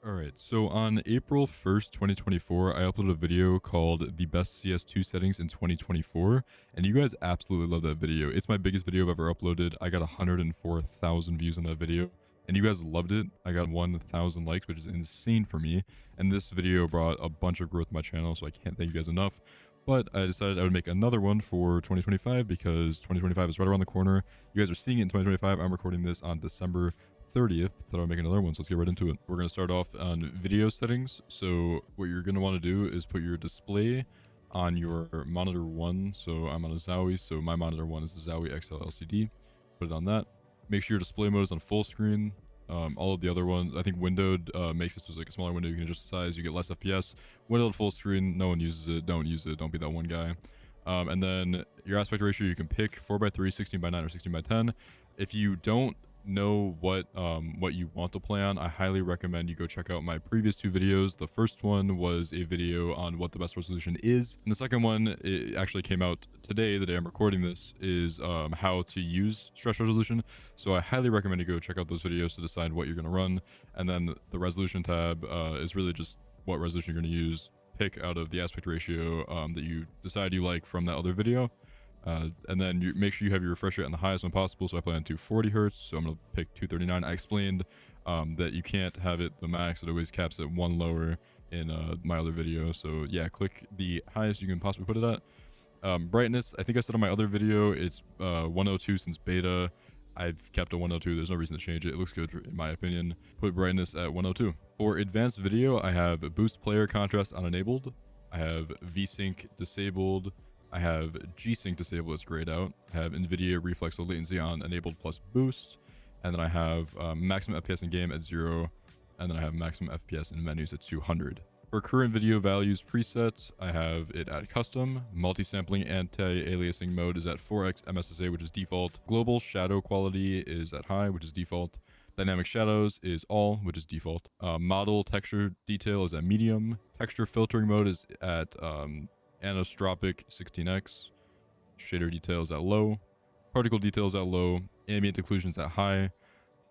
Alright, so on April 1st, 2024, I uploaded a video called The Best CS2 Settings in 2024, and you guys absolutely love that video. It's my biggest video I've ever uploaded. I got 104,000 views on that video, and you guys loved it. I got 1,000 likes, which is insane for me, and this video brought a bunch of growth to my channel, so I can't thank you guys enough. But I decided I would make another one for 2025 because 2025 is right around the corner. You guys are seeing it in 2025. I'm recording this on December 30th, that I'll make another one, so let's get right into it. We're going to start off on video settings. So what you're going to want to do is put your display on your monitor 1. So I'm on a Zowie, so my monitor 1 is the Zowie XL LCD. Put it on that. Make sure your display mode is on full screen. All of the other ones, I think windowed makes this like a smaller window. You can adjust the size, you get less FPS. Windowed full screen, no one uses it. Don't use it. Don't be that one guy. And then your aspect ratio, you can pick 4:3, 16:9, or 16:10. If you don't know what you want to play on, I highly recommend you go check out my previous two videos. The first one was a video on what the best resolution is, and the second one, it actually came out today, the day I'm recording this, is how to use stretch resolution. So I highly recommend you go check out those videos to decide what you're going to run. And then the resolution tab is really just what resolution you're going to use. Pick out of the aspect ratio that you decide you like from that other video. And then you make sure you have your refresh rate on the highest one possible. So I play on 240 hertz. So I'm going to pick 239. I explained that you can't have it the max. It always caps at one lower in my other video. So yeah, click the highest you can possibly put it at. Brightness, I think I said on my other video, it's 102 since beta. I've kept a 102. There's no reason to change it. It looks good in my opinion. Put brightness at 102. For advanced video, I have boost player contrast unenabled. I have VSync disabled. I have G-Sync disabled, it's grayed out. I have NVIDIA reflex low latency on enabled plus boost. And then I have maximum FPS in game at 0. And then I have maximum FPS in menus at 200. For current video values presets, I have it at custom. Multi-sampling anti-aliasing mode is at 4x MSSA, which is default. Global shadow quality is at high, which is default. Dynamic shadows is all, which is default. Model texture detail is at medium. Texture filtering mode is at anisotropic 16x. Shader details at low. Particle details at low. Ambient occlusions at high.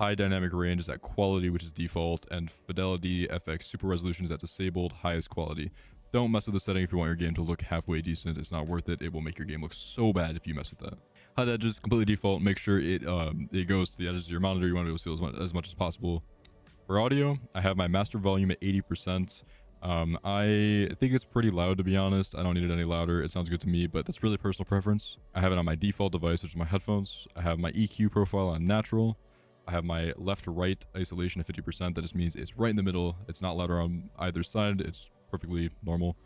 High dynamic range is at quality, which is default. And fidelity FX super resolution is at disabled, highest quality. Don't mess with the setting if you want your game to look halfway decent. It's not worth it. It will make your game look so bad if you mess with that. HUD edges completely default. Make sure it goes to the edges of your monitor. You want to be able to see as much as possible. For audio, I have my master volume at 80%. I think it's pretty loud, to be honest. I don't need it any louder. It sounds good to me, but that's really personal preference. I have it on my default device, which is my headphones. I have my EQ profile on natural. I have my left-to-right isolation at 50%. That just means it's right in the middle. It's not louder on either side. It's perfectly normal.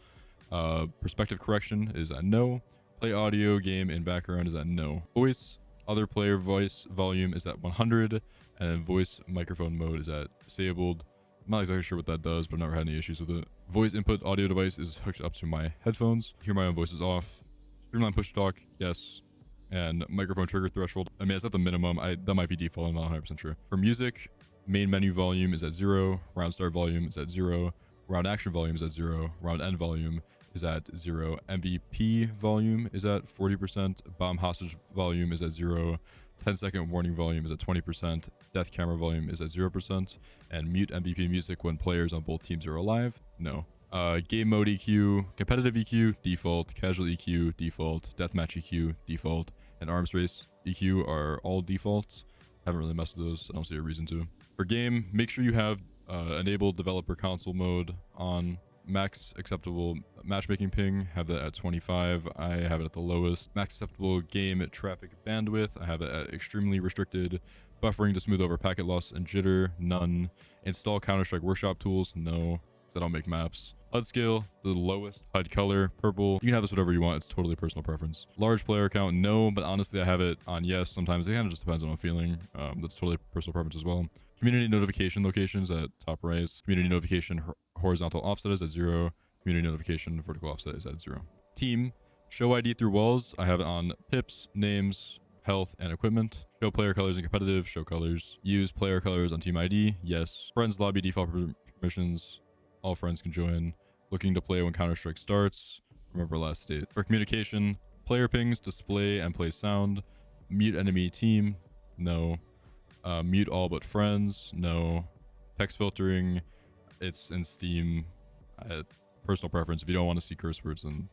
Perspective correction is at no. Play audio game in background is at no. Voice, other player voice volume is at 100. And voice microphone mode is at disabled. I'm not exactly sure what that does, but I've never had any issues with it. Voice input audio device is hooked up to my headphones. Hear my own voice is off. Streamline push talk, yes. And microphone trigger threshold, I mean, it's at the minimum. That might be default, I'm not 100% sure. For music, main menu volume is at 0. Round start volume is at 0. Round action volume is at 0. Round end volume is at 0. MVP volume is at 40%. Bomb hostage volume is at 0. 10-second warning volume is at 20%, death camera volume is at 0%, and mute MVP music when players on both teams are alive, no. Game mode EQ, competitive EQ, default, casual EQ, default, deathmatch EQ, default, and arms race EQ are all defaults. Haven't really messed with those, I don't see a reason to. For game, make sure you have enabled developer console mode on. Max acceptable matchmaking ping, have that at 25. I have it at the lowest. Max acceptable game traffic bandwidth, I have it at extremely restricted. Buffering to smooth over packet loss and jitter, none. Install Counterstrike workshop tools, no, because I don't make maps. HUD scale, the lowest. HUD color, purple. You can have this whatever you want, it's totally personal preference. Large player count, no, but honestly I have it on yes. Sometimes it kind of just depends on what I'm feeling. That's totally personal preference as well. Community notification locations at top right. Community notification horizontal offset is at 0. Community notification vertical offset is at 0. Team, show ID through walls. I have it on pips, names, health, and equipment. Show player colors in competitive, show colors. Use player colors on team ID, yes. Friends lobby default permissions. All friends can join. Looking to play when Counterstrike starts. Remember last state. For communication, player pings, display, and play sound. Mute enemy team, no. Mute all but friends, no. Text filtering, it's in Steam. Personal preference. If you don't want to see curse words, then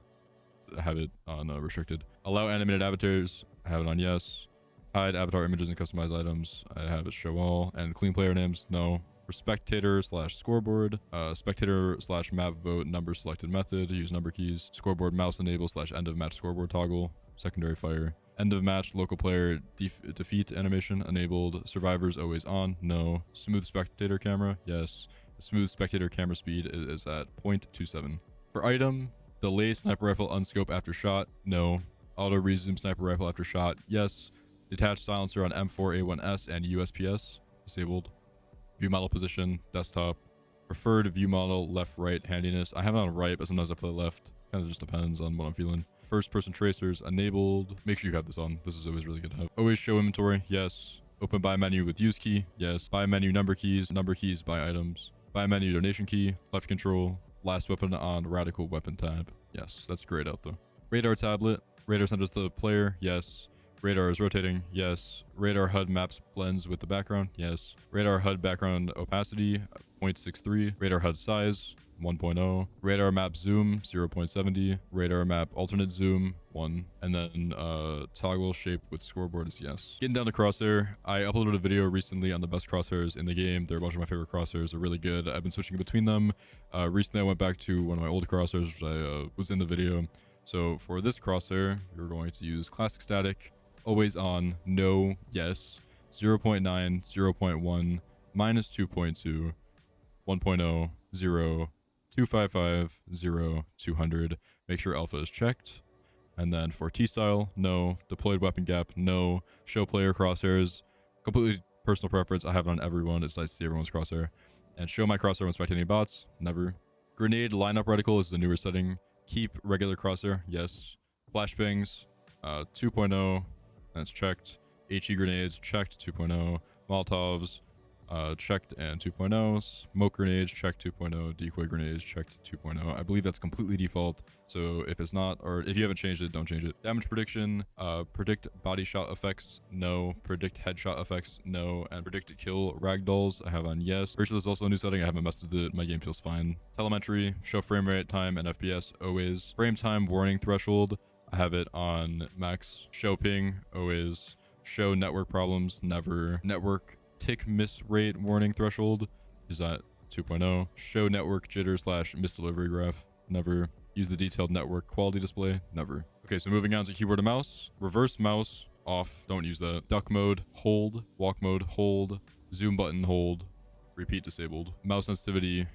have it on restricted. Allow animated avatars. I have it on yes. Hide avatar images and customize items. I have it show all. And clean player names. No. For spectator / scoreboard, spectator / map vote number selected method, use number keys, scoreboard mouse enable / end of match scoreboard toggle, secondary fire, end of match local player defeat animation enabled, survivors always on, no, smooth spectator camera, yes, smooth spectator camera speed is at 0.27. For item, delay sniper rifle unscope after shot, no, auto resume sniper rifle after shot, yes, detached silencer on M4A1S and USPS, disabled. View model position, desktop. Preferred view model, left, right, handiness. I have it on right, but sometimes I play left. Kind of just depends on what I'm feeling. First person tracers, enabled. Make sure you have this on. This is always really good to have. Always show inventory, yes. Open buy menu with use key, yes. Buy menu number keys buy items. Buy menu donation key, left control. Last weapon on Reticle weapon tab. Yes, that's grayed out though. Radar tablet. Radar centers the player, yes. Radar is rotating, yes. Radar HUD maps blends with the background, yes. Radar HUD background opacity, 0.63. Radar HUD size, 1.0. Radar map zoom, 0.70. Radar map alternate zoom, 1. And then toggle shape with scoreboard is yes. Getting down to Crosshair, I uploaded a video recently on the best crosshairs in the game. They're a bunch of my favorite crosshairs. They're really good. I've been switching between them. Recently I went back to one of my old crosshairs, which I was in the video. So for this crosshair, you're going to use classic static, always on, no, yes, 0.9, 0.1, minus 2.2, 1.0, 0, 255, 0, 200. Make sure alpha is checked. And then for T-style, no. Deployed weapon gap, no. Show player crosshairs, completely personal preference. I have it on everyone. It's nice to see everyone's crosshair. And show my crosshair when spectating bots, never. Grenade lineup reticle is the newer setting. Keep regular crosshair, yes. Flashbangs, 2.0. That's checked. HE grenades checked, 2.0. Molotovs checked and 2.0. Smoke grenades checked, 2.0. Decoy grenades checked, 2.0. I believe that's completely default. So if it's not, or if you haven't changed it, don't change it. Damage prediction, predict body shot effects, no. Predict headshot effects, no. And predict kill ragdolls, I have on yes. Pretty sure there's also a new setting. I haven't messed with it. My game feels fine. Telemetry, show frame rate, time, and FPS, always. Frame time warning threshold, I have it on max. Show ping, always. Show network problems, never. Network tick miss rate warning threshold is at 2.0. Show network jitter / misdelivery graph, never. Use the detailed network quality display, never. Okay, so moving on to keyboard and mouse. Reverse mouse, off, don't use that. Duck mode, hold. Walk mode, hold. Zoom button, hold. Repeat disabled. Mouse sensitivity,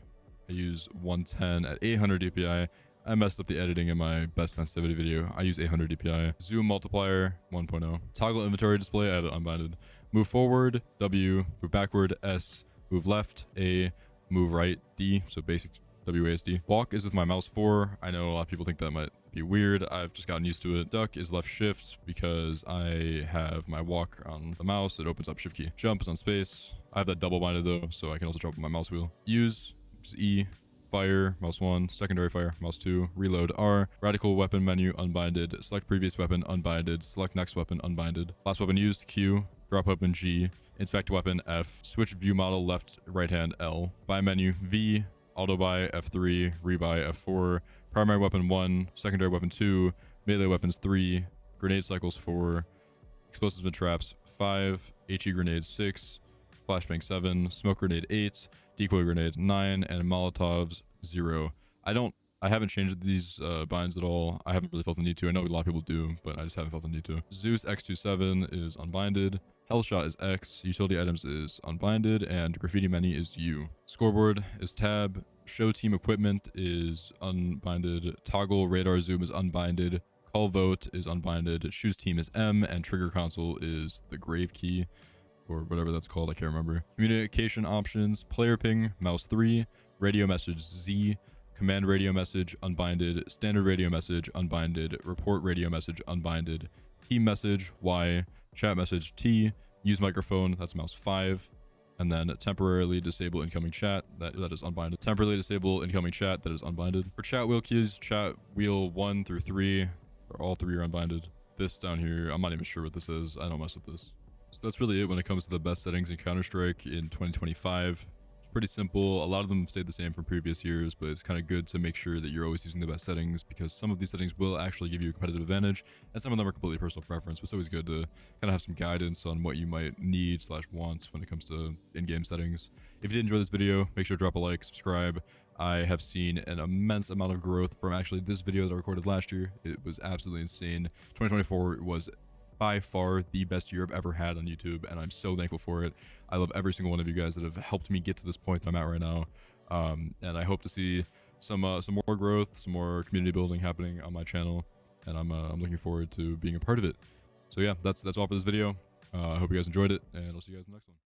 I use 110 at 800 dpi. I messed up the editing in my best sensitivity video. I use 800 dpi. Zoom multiplier, 1.0. Toggle inventory display, I have it unbinded. Move forward, W. Move backward, S. Move left, A. Move right, D. So basic WASD. Walk is with my mouse 4. I know a lot of people think that might be weird. I've just gotten used to it. Duck is left shift because I have my walk on the mouse. It opens up shift key. Jump is on space. I have that double binded though, so I can also jump with my mouse wheel. Use, which is E. Fire, mouse 1, secondary fire, mouse 2, reload R, radical weapon menu, unbinded, select previous weapon, unbinded, select next weapon, unbinded, last weapon used, Q, drop weapon G, inspect weapon F, switch view model left, right hand L, buy menu V, auto buy F3, rebuy F4, primary weapon 1, secondary weapon 2, melee weapons 3, grenade cycles 4, explosives and traps 5, HE grenade 6, flashbang 7, smoke grenade 8, decoy grenade 9, and Molotovs 0. I haven't changed these binds at all. I haven't really felt the need to. I know a lot of people do, but I just haven't felt the need to. Zeus X27 is unbinded. Hellshot is X. Utility items is unbinded, and graffiti menu is U. Scoreboard is tab. Show team equipment is unbinded. Toggle radar zoom is unbinded. Call vote is unbinded. Choose team is M, and trigger console is the grave key, or whatever that's called, I can't remember. Communication options, player ping, mouse 3, radio message Z, command radio message, unbinded, standard radio message, unbinded, report radio message, unbinded, team message, Y, chat message, T, use microphone, that's mouse 5, and then temporarily disable incoming chat, that is unbinded. Temporarily disable incoming chat, that is unbinded. For chat wheel keys, chat wheel 1 through 3, or all 3 are unbinded. This down here, I'm not even sure what this is. I don't mess with this. So that's really it when it comes to the best settings in Counterstrike in 2025. pretty simple. A lot of them stayed the same from previous years, but it's kind of good to make sure that you're always using the best settings, because some of these settings will actually give you a competitive advantage, and some of them are completely personal preference. But it's always good to kind of have some guidance on what you might need / want when it comes to in-game settings. If you did enjoy this video, make sure to drop a like, subscribe. I have seen an immense amount of growth from actually this video that I recorded last year. It was absolutely insane. 2024 was by far the best year I've ever had on YouTube, and I'm so thankful for it. I love every single one of you guys that have helped me get to this point that I'm at right now. And I hope to see some more growth, some more community building happening on my channel, and I'm looking forward to being a part of it. So yeah, that's all for this video. I hope you guys enjoyed it, and I'll see you guys in the next one.